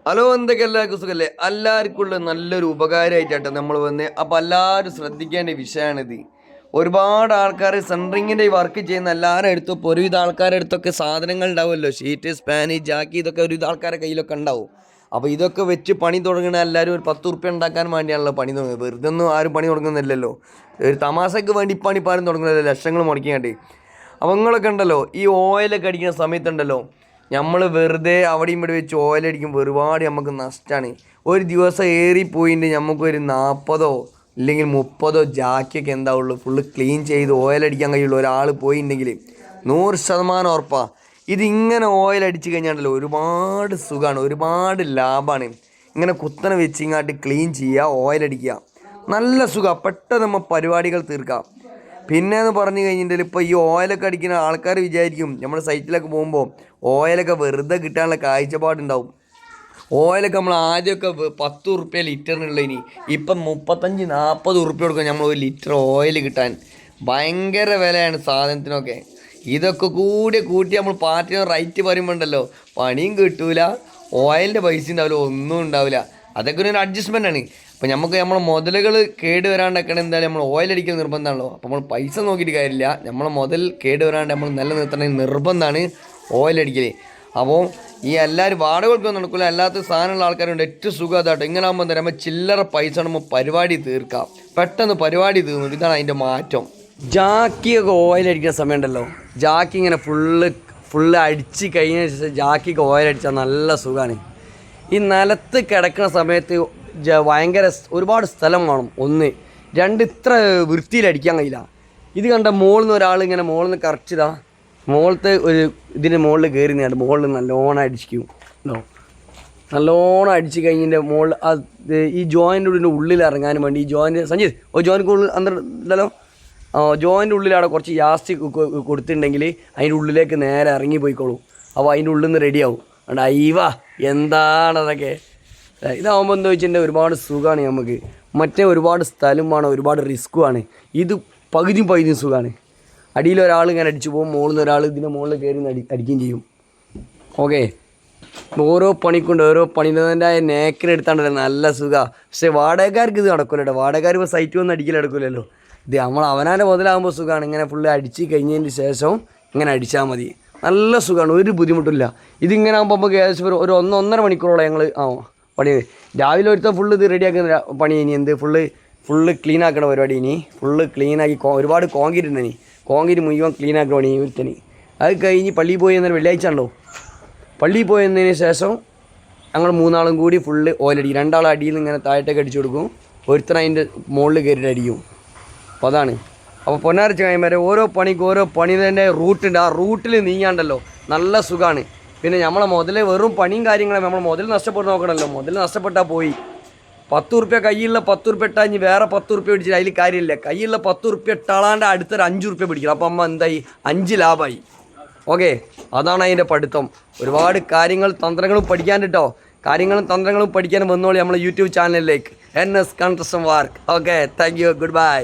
Hello, എന്തൊക്കെ എല്ലാവർക്കും സുഖല്ലേ? എല്ലാവർക്കുള്ള നല്ലൊരു ഉപകാരമായിട്ടാണ് നമ്മൾ വന്ന്. അപ്പോൾ എല്ലാവരും ശ്രദ്ധിക്കേണ്ട വിഷയമാണിത്. ഒരുപാട് ആൾക്കാർ സെൻട്രിങ്ങിൻ്റെ ഈ വർക്ക് ചെയ്യുന്ന എല്ലാവരും അടുത്തും ഇപ്പോൾ ഒരുവിധ ആൾക്കാരുടെ അടുത്തൊക്കെ സാധനങ്ങൾ ഉണ്ടാവുമല്ലോ. ഷീറ്റ്, സ്പാന്, ജാക്കി, ഇതൊക്കെ ഒരുവിധ ആൾക്കാരുടെ കയ്യിലൊക്കെ ഉണ്ടാവും. അപ്പോൾ ഇതൊക്കെ വെച്ച് പണി തുടങ്ങുന്ന എല്ലാവരും ഒരു 10 ഉറുപ്പ്യ ഉണ്ടാക്കാൻ വേണ്ടിയാണല്ലോ പണി തുടങ്ങുന്നത്. വെറുതെ ഒന്നും ആരും പണി തുടങ്ങുന്നില്ലല്ലോ. ഒരു തമാശയ്ക്ക് വേണ്ടി പണി പാരും തുടങ്ങുന്നില്ല, ലക്ഷങ്ങൾ മുടക്കിയാണ്ട്. അപ്പോൾ നിങ്ങളൊക്കെ ഉണ്ടല്ലോ, ഈ ഓയിലൊക്കെ അടിക്കുന്ന സമയത്തുണ്ടല്ലോ, നമ്മൾ വെറുതെ അവിടെയും ഇവിടെ വെച്ച് ഓയിലടിക്കുമ്പോൾ ഒരുപാട് നമുക്ക് നഷ്ടമാണ്. ഒരു ദിവസം ഏറിപ്പോയിട്ട് നമുക്കൊരു 40 ഇല്ലെങ്കിൽ 30 ജാക്കിയൊക്കെ എന്താവുള്ളൂ ഫുള്ള് ക്ലീൻ ചെയ്ത് ഓയിലടിക്കാൻ കഴിയുള്ളൂ. ഒരാൾ പോയിട്ടുണ്ടെങ്കിൽ 100% ഉറപ്പാണ്. ഇതിങ്ങനെ ഓയിലടിച്ച് കഴിഞ്ഞാണ്ടല്ലോ ഒരുപാട് സുഖമാണ്, ഒരുപാട് ലാഭമാണ്. ഇങ്ങനെ കുത്തനെ വെച്ച് ഇങ്ങോട്ട് ക്ലീൻ ചെയ്യുക, ഓയിലടിക്കുക, നല്ല സുഖമാണ്. പെട്ടെന്ന് നമ്മൾ പരിപാടികൾ തീർക്കാം. പിന്നെ എന്ന് പറഞ്ഞു കഴിഞ്ഞിട്ടുണ്ടെങ്കിൽ ഇപ്പോൾ ഈ ഓയിലൊക്കെ അടിക്കുന്ന ആൾക്കാർ വിചാരിക്കും നമ്മൾ സൈറ്റിലൊക്കെ പോകുമ്പോൾ ഓയിലൊക്കെ വെറുതെ കിട്ടാനുള്ള കാഴ്ചപ്പാടുണ്ടാവും. ഓയിലൊക്കെ നമ്മൾ ആദ്യമൊക്കെ 10 ഉറുപ്പ്യ ലിറ്ററിനുള്ളതിന് ഇപ്പം 35-40 ഉറുപ്പ്യ കൊടുക്കുക നമ്മൾ ഒരു ലിറ്റർ ഓയിൽ കിട്ടാൻ. ഭയങ്കര വിലയാണ് സാധനത്തിനൊക്കെ. ഇതൊക്കെ കൂട്ടി നമ്മൾ പാർട്ടിയുടെ റൈറ്റ് പറയുമ്പോണ്ടല്ലോ പണിയും കിട്ടൂല, ഓയിലിൻ്റെ പൈസ ഉണ്ടാവില്ല, ഒന്നും ഉണ്ടാവില്ല. അതൊക്കെ ഒരു അഡ്ജസ്റ്റ്മെൻ്റ് ആണ്. അപ്പോൾ നമുക്ക് നമ്മളെ മുതലുകൾ കേട് വരാണ്ടൊക്കെ എന്തായാലും നമ്മൾ ഓയിലടിക്കൽ നിർബന്ധമാണല്ലോ. അപ്പോൾ നമ്മൾ പൈസ നോക്കിയിട്ട് കാര്യമില്ല, നമ്മളെ മുതൽ കേട് വരാണ്ട് നമ്മൾ നിലനിർത്തണമെങ്കിൽ നിർബന്ധമാണ് ഓയിലടിക്കൽ. അപ്പോൾ ഈ എല്ലാവരും വാടക കൊടുക്കാൻ നടക്കില്ല, അല്ലാത്ത സാധനമുള്ള ആൾക്കാരുണ്ട്. ഏറ്റവും സുഖം അതാട്ടോ. ഇങ്ങനെ ആകുമ്പോൾ എന്താ പറയുക, ചില്ലറ പൈസ നമ്മൾ പരിപാടി തീർക്കാം, പെട്ടെന്ന് പരിപാടി തീർന്നു. ഇതാണ് അതിൻ്റെ മാറ്റം. ജാക്കിയൊക്കെ ഓയിലടിക്കുന്ന സമയം ഉണ്ടല്ലോ, ജാക്കി ഇങ്ങനെ ഫുള്ള് അടിച്ച് കഴിഞ്ഞ ശേഷം ജാക്കിക്ക് ഓയിലടിച്ചാൽ നല്ല സുഖമാണ്. ഈ നിലത്ത് കിടക്കുന്ന സമയത്ത് ഭയങ്കര ഒരുപാട് സ്ഥലം വേണം. 1, 2 ഇത്ര വൃത്തിയിലടിക്കാൻ കഴിയില്ല. ഇത് കണ്ട മുകളിൽ നിന്ന് ഒരാൾ ഇങ്ങനെ മുകളിൽ നിന്ന് കറക്റ്റ് മുകളിലത്തെ ഒരു ഇതിൻ്റെ മുകളിൽ കയറി നേടും, മുകളിൽ നല്ലോണം അടിക്കും. നല്ലോണം അടിച്ച് കഴിഞ്ഞതിൻ്റെ മുകളിൽ ഈ ജോയിൻ്റെ ഉള്ളിൽ ഇറങ്ങാനും വേണ്ടി ഈ ജോയിൻ്റ് സഞ്ജിത് ജോയിൻ്റെ ഉള്ളിൽ ഉണ്ടല്ലോ, ജോയിൻ്റെ ഉള്ളിൽ അവിടെ കുറച്ച് യാസ്തി കൊടുത്തിട്ടുണ്ടെങ്കിൽ അതിൻ്റെ ഉള്ളിലേക്ക് നേരെ ഇറങ്ങി പോയിക്കോളൂ. അപ്പോൾ അതിൻ്റെ ഉള്ളിൽ നിന്ന് റെഡിയാവും. അതുകൊണ്ട് അയ്യവാ എന്താണതൊക്കെ. ഇതാകുമ്പോൾ എന്താ വെച്ചിട്ടുണ്ടെങ്കിൽ ഒരുപാട് സുഖമാണ് നമുക്ക്. മറ്റേ ഒരുപാട് സ്ഥലം വേണം, ഒരുപാട് റിസ്ക്കുമാണ്. ഇത് പകുതിയും സുഖമാണ്. അടിയിൽ ഒരാൾ ഇങ്ങനെ അടിച്ചു പോകും, മുകളിൽ നിന്ന് ഒരാൾ ഇതിൻ്റെ മുകളിൽ കയറി അടിക്കുകയും ചെയ്യും. ഓക്കെ, ഓരോ പണിക്കൊണ്ട് ഓരോ പണിൻ്റെ നേക്കിനെടുത്താണ്ടല്ലോ നല്ല സുഖമാണ്. പക്ഷേ വാടകക്കാർക്ക് ഇത് നടക്കില്ലല്ലോ. വാടകക്കാർ ഇപ്പോൾ സൈറ്റ് വന്ന് അടിക്കൽ നടക്കില്ലല്ലോ. ഇത് നമ്മൾ അവനാൻ്റെ മുതലാകുമ്പോൾ സുഖമാണ്. ഇങ്ങനെ ഫുള്ള് അടിച്ച് കഴിഞ്ഞതിന് ശേഷം ഇങ്ങനെ അടിച്ചാൽ മതി, നല്ല സുഖമാണ്, ഒരു ബുദ്ധിമുട്ടില്ല. ഇതിങ്ങനെ ആകുമ്പോൾ നമുക്ക് ഏകദേശം ഒരു 1-1.5 മണിക്കൂറോളം ഞങ്ങൾ പണി. രാവിലെ ഒരുത്ത ഫുള്ള് ഇത് റെഡിയാക്കുന്ന പണി. ഇനി എന്ത് ഫുള്ള് ക്ലീൻ ആക്കണ പരിപാടി. ഇനി ഫുള്ള് ക്ലീനാക്കി ഒരുപാട് കോൺക്രീറ്റ് ഉണ്ട്. ഇനി കോൺക്രീറ്റ് മുഴുവൻ ക്ലീൻ ആക്കണ പണി ഒരുത്തനി. അത് കഴിഞ്ഞ് പള്ളിയിൽ പോയി എന്നൊരു വെള്ളിയാഴ്ച ഉണ്ടോ, പള്ളിയിൽ പോയതിന് ശേഷം ഞങ്ങൾ 3 ആളും കൂടി ഫുള്ള് ഓയിലടിക്കും. 2 ആൾ അടിയിൽ നിന്ന് ഇങ്ങനെ താഴത്തേക്ക് അടിച്ചു കൊടുക്കും, ഒരുത്തൻ അതിൻ്റെ മുകളിൽ കയറിയിട്ട് അടിക്കും. അപ്പോൾ അതാണ്. അപ്പോൾ പൊന്നാരച്ച കഴിയുമ്പോൾ ഓരോ പണിക്കും ഓരോ പണി തന്നെ റൂട്ടുണ്ട്. ആ റൂട്ടിൽ നീങ്ങാണ്ടല്ലോ നല്ല സുഖമാണ്. പിന്നെ നമ്മളെ മുതൽ വെറും പണിയും കാര്യങ്ങളും നമ്മൾ മുതൽ നഷ്ടപ്പെട്ട് നോക്കണമല്ലോ. മുതൽ നഷ്ടപ്പെട്ടാൽ പോയി. 10 ഉറുപ്പ്യ കയ്യിലുള്ള 10 ഉറുപ്പ്യ ഇട്ടാൽ ഇനി വേറെ 10 ഉറുപ്പ്യ പിടിച്ചിട്ട് അതിൽ കാര്യമില്ല. കയ്യിലുള്ള 10 ഉറുപ്പ്യ ഇട്ടാളാണ്ട് അടുത്തൊരു 5 ഉറുപ്പ്യ പിടിക്കണം. അപ്പം അമ്മ എന്തായി, 5 ലാഭമായി. ഓക്കെ, അതാണ് അതിൻ്റെ പഠിത്തം. ഒരുപാട് തന്ത്രങ്ങളും പഠിക്കാൻ കേട്ടോ. കാര്യങ്ങളും തന്ത്രങ്ങളും പഠിക്കാനും വന്നോളി നമ്മളെ യൂട്യൂബ് ചാനലിലേക്ക്, NS construction work. Okay, thank you, good bye.